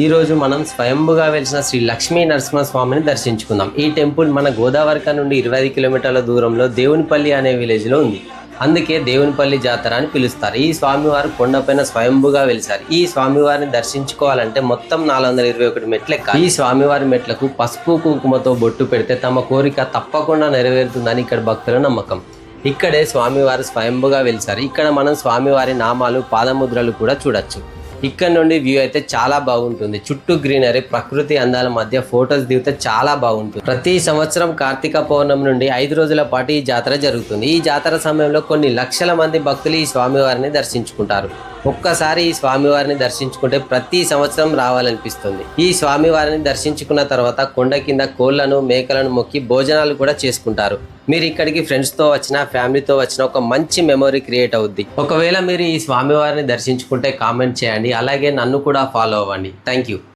ఈరోజు మనం స్వయంభుగా వెలిసిన శ్రీ లక్ష్మీ నరసింహస్వామిని దర్శించుకుందాం. ఈ టెంపుల్ మన గోదావరిక నుండి 25 కిలోమీటర్ల దూరంలో దేవునిపల్లి అనే విలేజ్లో ఉంది. అందుకే దేవునిపల్లి జాతర అని పిలుస్తారు. ఈ స్వామివారు కొండపైన స్వయంభుగా వెలిసారు. ఈ స్వామివారిని దర్శించుకోవాలంటే మొత్తం 421 మెట్లు ఎక్కాలి. ఈ స్వామివారి మెట్లకు పసుపు కుంకుమతో బొట్టు పెడితే తమ కోరిక తప్పకుండా నెరవేరుతుందని ఇక్కడ భక్తుల నమ్మకం. ఇక్కడే స్వామివారు స్వయంభుగా వెలిసారు. ఇక్కడ మనం స్వామివారి నామాలు, పాదముద్రలు కూడా చూడొచ్చు. ఇక్కడ నుండి వ్యూ అయితే చాలా బాగుంటుంది. చుట్టూ గ్రీనరీ, ప్రకృతి అందాల మధ్య ఫొటోస్ దిగితే చాలా బాగుంటుంది. ప్రతి సంవత్సరం కార్తీక పౌర్ణమి నుండి 5 రోజుల పాటు ఈ జాతర జరుగుతుంది. ఈ జాతర సమయంలో కొన్ని లక్షల మంది భక్తులు ఈ స్వామివారిని దర్శించుకుంటారు. ఒక్కసారి ఈ స్వామివారిని దర్శించుకుంటే ప్రతి సంవత్సరం రావాలనిపిస్తుంది. ఈ స్వామివారిని దర్శించుకున్న తర్వాత కొండ కింద కోళ్లను, మేకలను మొక్కి భోజనాలు కూడా చేసుకుంటారు. మీరు ఇక్కడికి ఫ్రెండ్స్తో వచ్చినా, ఫ్యామిలీతో వచ్చినా ఒక మంచి మెమొరీ క్రియేట్ అవుద్ది. ఒకవేళ మీరు ఈ స్వామివారిని దర్శించుకుంటే కామెంట్ చేయండి. అలాగే నన్ను కూడా ఫాలో అవ్వండి. Thank you.